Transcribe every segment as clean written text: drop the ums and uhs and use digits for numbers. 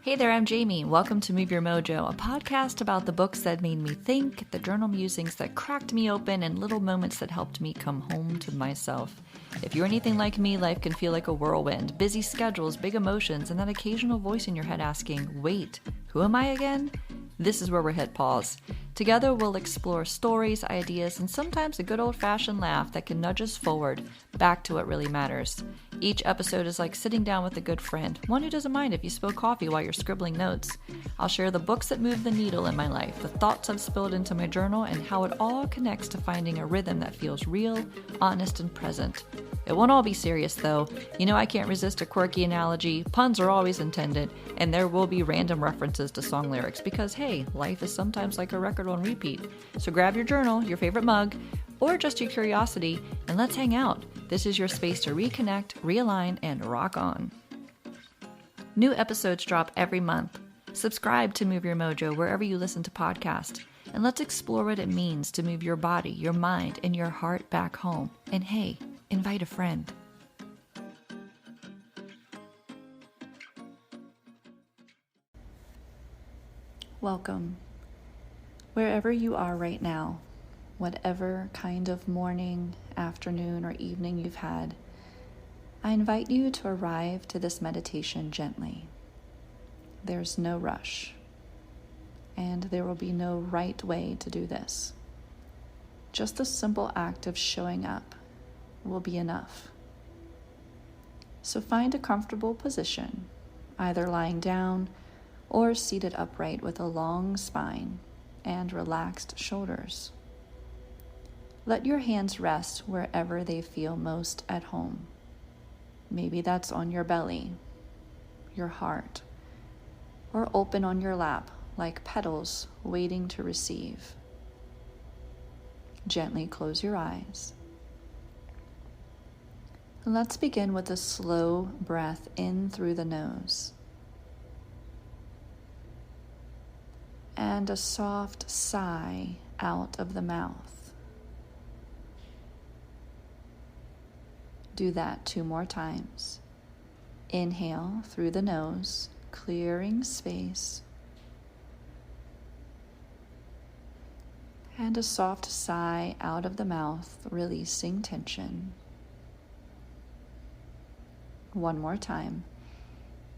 Hey there, I'm Jamie. Welcome to Move Your Mojo, a podcast about the books that made me think, the journal musings that cracked me open, and little moments that helped me come home to myself. If you're anything like me, life can feel like a whirlwind. Busy schedules, big emotions, and that occasional voice in your head asking, wait, who am I again? This is where we hit pause. Together, we'll explore stories, ideas, and sometimes a good old-fashioned laugh that can nudge us forward, back to what really matters. Each episode is like sitting down with a good friend, one who doesn't mind if you spill coffee while you're scribbling notes. I'll share the books that move the needle in my life, the thoughts I've spilled into my journal, and how it all connects to finding a rhythm that feels real, honest, and present. It won't all be serious, though. You know I can't resist a quirky analogy. Puns are always intended, and there will be random references to song lyrics because, hey, life is sometimes like a record on repeat. So grab your journal, your favorite mug, or just your curiosity, and let's hang out. This is your space to reconnect, realign, and rock on. New episodes drop every month. Subscribe to Move Your Mojo wherever you listen to podcasts, and let's explore what it means to move your body, your mind, and your heart back home. And hey, invite a friend. Welcome. Wherever you are right now, whatever kind of morning, afternoon, or evening you've had, I invite you to arrive to this meditation gently. There's no rush, and there will be no right way to do this. Just the simple act of showing up will be enough. So find a comfortable position, either lying down or seated upright with a long spine and relaxed shoulders. Let your hands rest wherever they feel most at home. Maybe that's on your belly, your heart, or open on your lap like petals waiting to receive. Gently close your eyes. Let's begin with a slow breath in through the nose and a soft sigh out of the mouth. Do that 2 more times. Inhale through the nose, clearing space. And a soft sigh out of the mouth, releasing tension. 1 more time.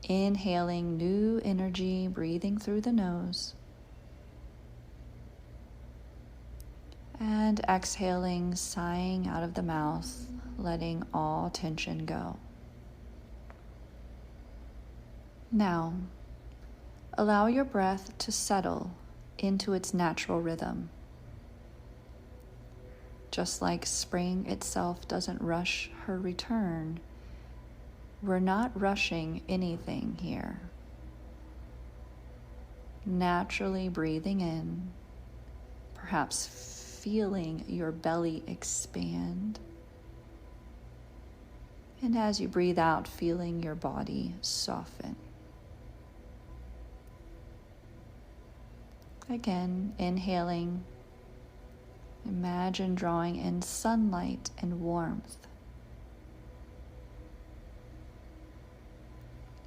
Inhaling new energy, breathing through the nose. And exhaling, sighing out of the mouth, letting all tension go. Now, allow your breath to settle into its natural rhythm. Just like spring itself doesn't rush her return, we're not rushing anything here. Naturally breathing in, perhaps feeling your belly expand. And as you breathe out, feeling your body soften. Again, inhaling, imagine drawing in sunlight and warmth.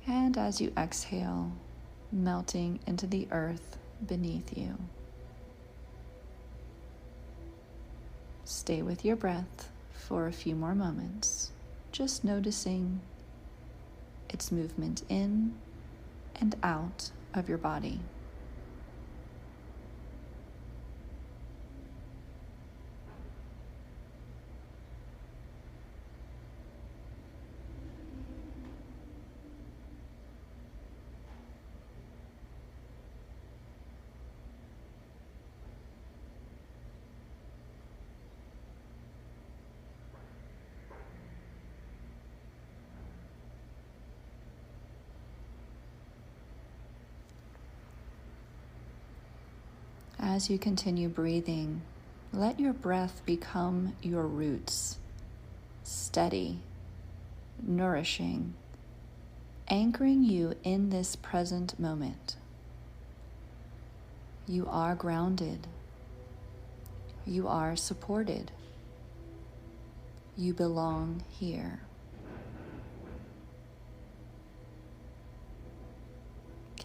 And as you exhale, melting into the earth beneath you. Stay with your breath for a few more moments, just noticing its movement in and out of your body. As you continue breathing, let your breath become your roots, steady, nourishing, anchoring you in this present moment. You are grounded. You are supported. You belong here.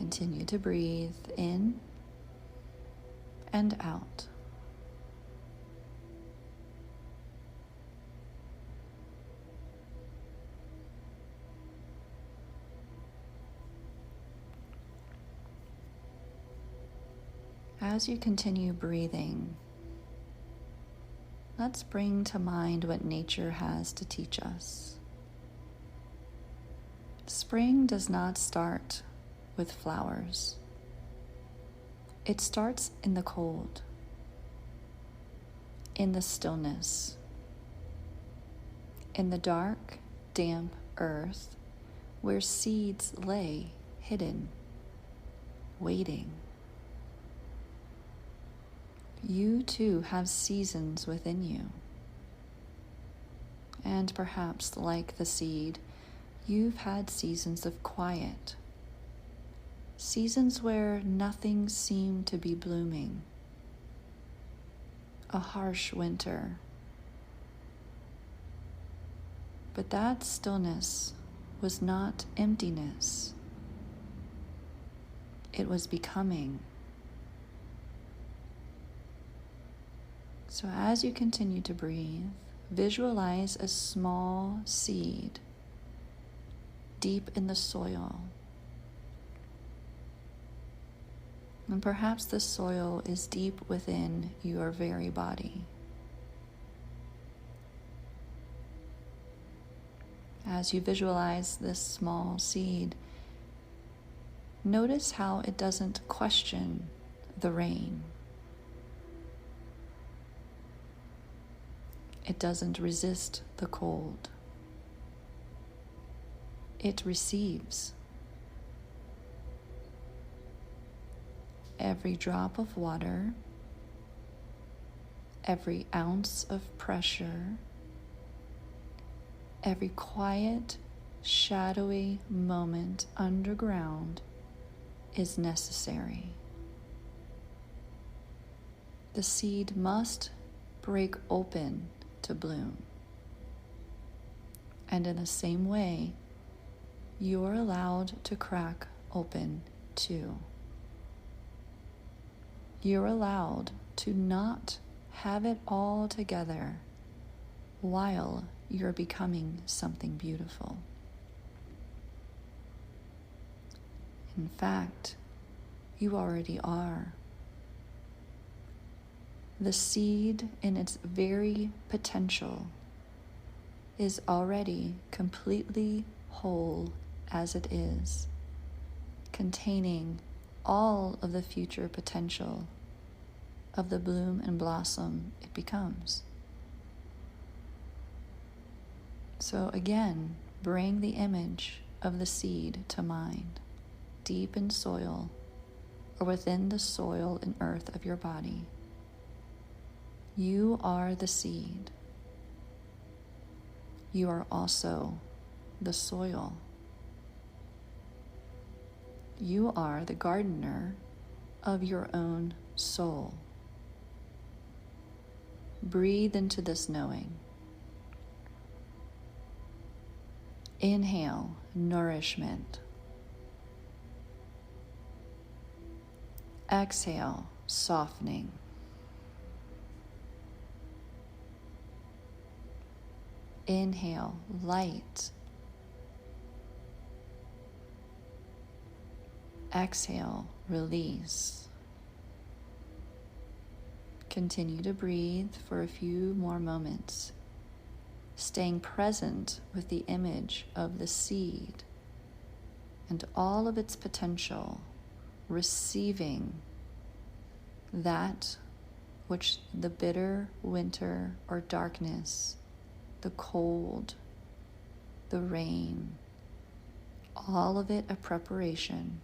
Continue to breathe in and out. As you continue breathing, let's bring to mind what nature has to teach us. Spring does not start with flowers. It starts in the cold, in the stillness, in the dark, damp earth where seeds lay hidden, waiting. You too have seasons within you. And perhaps, like the seed, you've had seasons of quiet, seasons where nothing seemed to be blooming, a harsh winter. But that stillness was not emptiness. It was becoming. So as you continue to breathe, visualize a small seed deep in the soil. And perhaps the soil is deep within your very body. As you visualize this small seed, notice how it doesn't question the rain. It doesn't resist the cold. It receives. Every drop of water, every ounce of pressure, every quiet, shadowy moment underground is necessary. The seed must break open to bloom. And in the same way, you are allowed to crack open too. You're allowed to not have it all together while you're becoming something beautiful. In fact, you already are. The seed in its very potential is already completely whole as it is, containing all of the future potential of the bloom and blossom it becomes. So again, bring the image of the seed to mind, deep in soil or within the soil and earth of your body. You are the seed. You are also the soil. You are the gardener of your own soul. Breathe into this knowing. Inhale, nourishment. Exhale, softening. Inhale, light. Exhale, release. Continue to breathe for a few more moments, staying present with the image of the seed and all of its potential, receiving that which the bitter winter or darkness, the cold, the rain, all of it a preparation.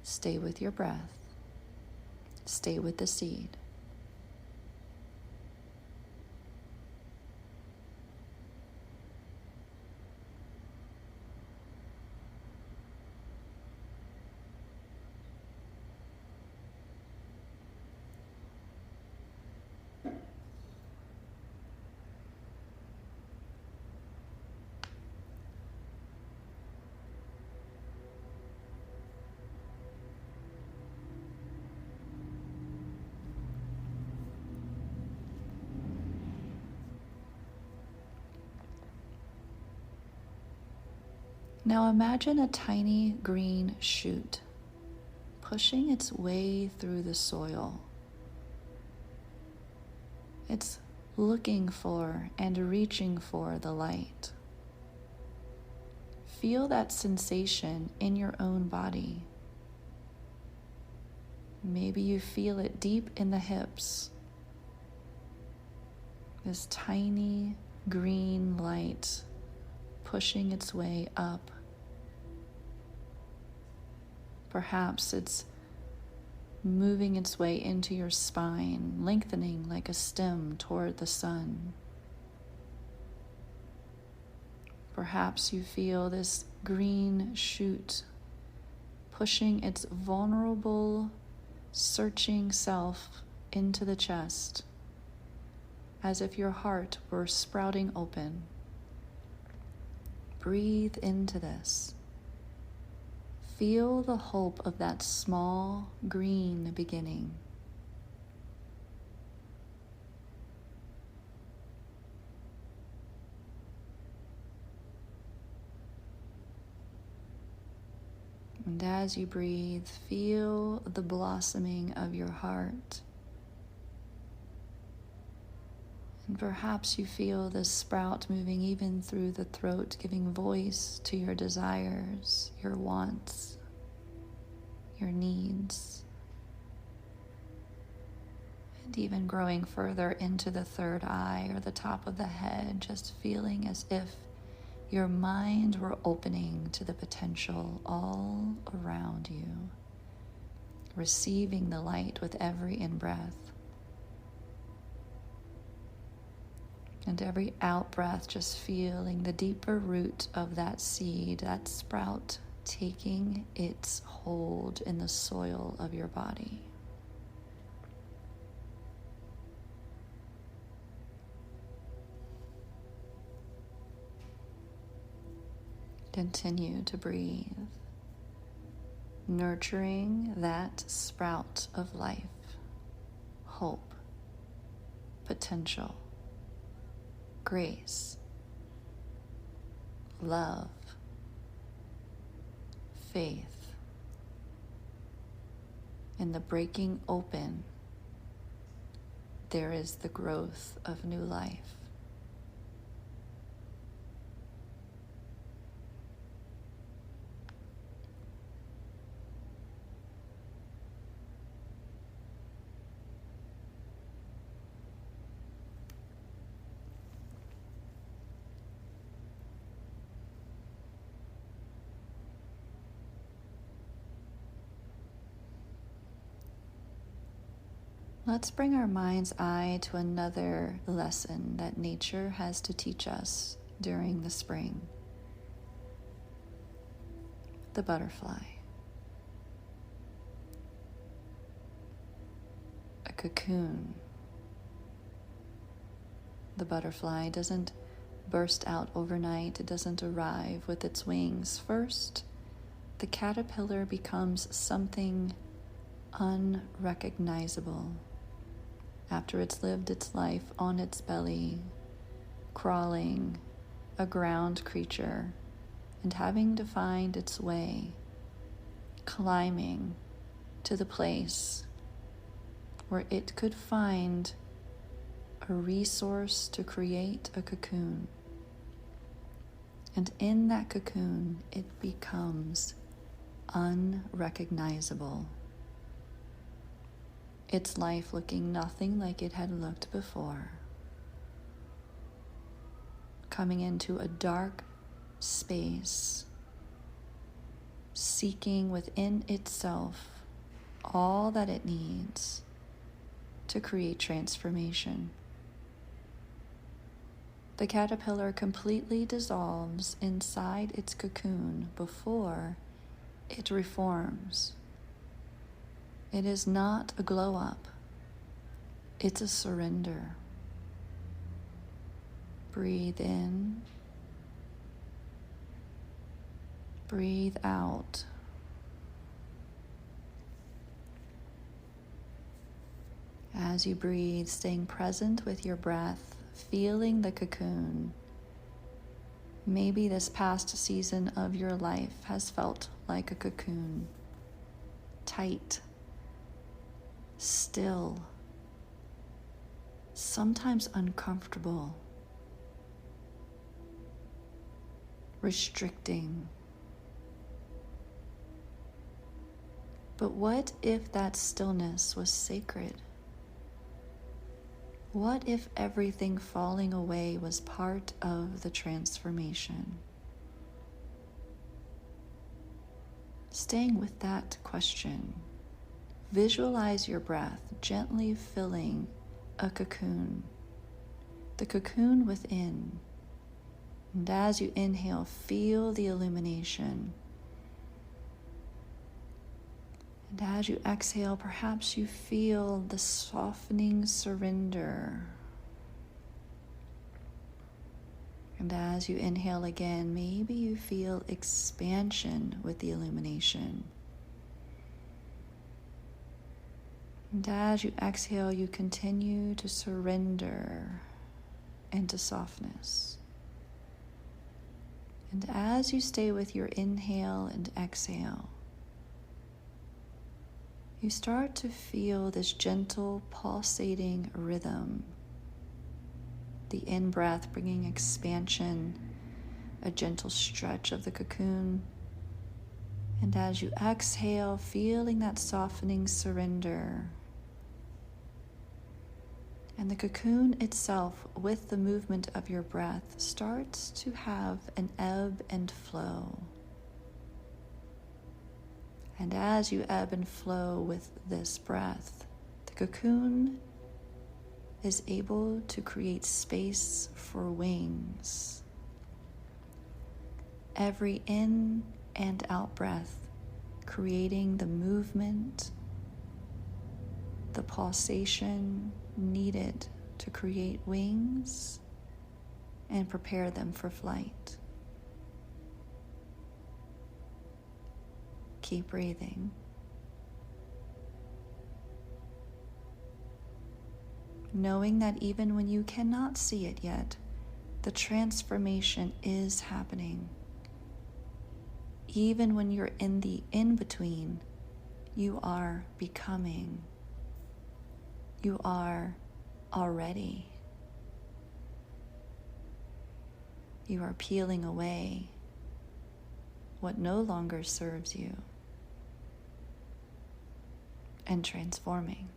Stay with your breath. Stay with the seed. Now imagine a tiny green shoot pushing its way through the soil. It's looking for and reaching for the light. Feel that sensation in your own body. Maybe you feel it deep in the hips. This tiny green light pushing its way up. Perhaps it's moving its way into your spine, lengthening like a stem toward the sun. Perhaps you feel this green shoot pushing its vulnerable, searching self into the chest, as if your heart were sprouting open. Breathe into this. Feel the hope of that small green beginning. And as you breathe, feel the blossoming of your heart. And perhaps you feel this sprout moving even through the throat, giving voice to your desires, your wants, your needs. And even growing further into the third eye or the top of the head, just feeling as if your mind were opening to the potential all around you, receiving the light with every in-breath. And every out-breath, just feeling the deeper root of that seed, that sprout, taking its hold in the soil of your body. Continue to breathe, nurturing that sprout of life, hope, potential, grace, love, faith. In the breaking open, there is the growth of new life. Let's bring our mind's eye to another lesson that nature has to teach us during the spring. The butterfly. A cocoon. The butterfly doesn't burst out overnight. It doesn't arrive with its wings. First, the caterpillar becomes something unrecognizable. After it's lived its life on its belly, crawling, a ground creature, and having to find its way, climbing to the place where it could find a resource to create a cocoon. And in that cocoon, it becomes unrecognizable. Its life looking nothing like it had looked before. Coming into a dark space, seeking within itself all that it needs to create transformation. The caterpillar completely dissolves inside its cocoon before it reforms. It is not a glow up. It's a surrender. Breathe in. Breathe out. As you breathe, staying present with your breath, feeling the cocoon, Maybe this past season of your life has felt like a cocoon, tight, still, sometimes uncomfortable, restricting. But what if that stillness was sacred? What if everything falling away was part of the transformation? Staying with that question, visualize your breath gently filling a cocoon, the cocoon within. And as you inhale, feel the illumination. And as you exhale, perhaps you feel the softening surrender. And as you inhale again, maybe you feel expansion with the illumination. And as you exhale, you continue to surrender into softness. And as you stay with your inhale and exhale, you start to feel this gentle pulsating rhythm. The in-breath bringing expansion, a gentle stretch of the cocoon. And as you exhale, feeling that softening surrender. And the cocoon itself, with the movement of your breath, starts to have an ebb and flow. And as you ebb and flow with this breath, the cocoon is able to create space for wings. Every in and out breath, creating the movement, the pulsation needed to create wings and prepare them for flight. Keep breathing. Knowing that even when you cannot see it yet, the transformation is happening. Even when you're in the in-between, you are becoming. You are already. You are peeling away what no longer serves you and transforming.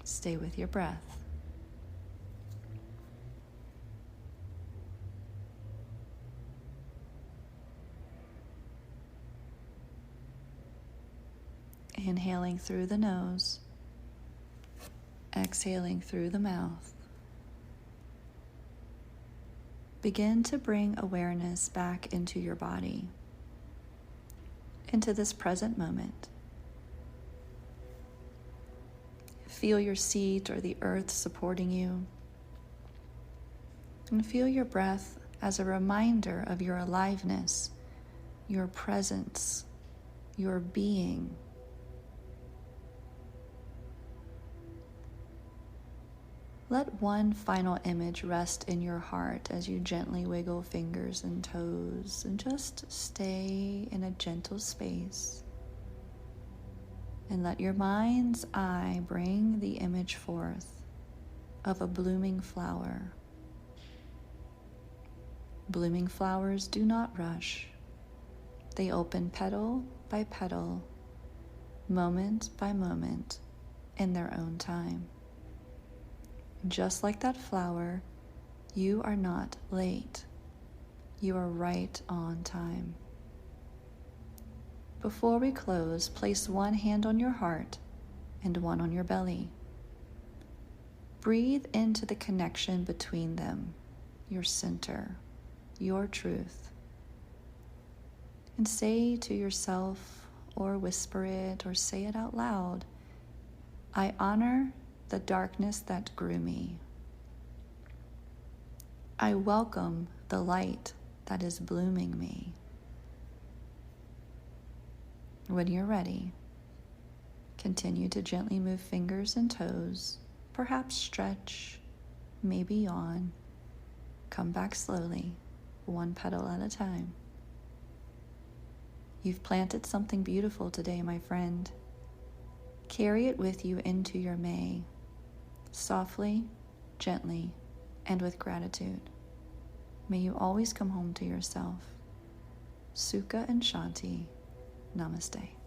Stay with your breath. Inhaling through the nose, exhaling through the mouth. Begin to bring awareness back into your body, into this present moment. Feel your seat or the earth supporting you. And feel your breath as a reminder of your aliveness, your presence, your being. Let one final image rest in your heart as you gently wiggle fingers and toes and just stay in a gentle space. And let your mind's eye bring the image forth of a blooming flower. Blooming flowers do not rush. They open petal by petal, moment by moment, in their own time. Just like that flower, you are not late. You are right on time. Before we close, place one hand on your heart and one on your belly. Breathe into the connection between them, your center, your truth. And say to yourself, or whisper it, or say it out loud, I honor the darkness that grew me. I welcome the light that is blooming me. When you're ready, continue to gently move fingers and toes, perhaps stretch, maybe yawn, Come back slowly, one petal at a time. You've planted something beautiful today, my friend. Carry it with you into your May, softly, gently, and with gratitude. May you always come home to yourself. Sukha and Shanti. Namaste.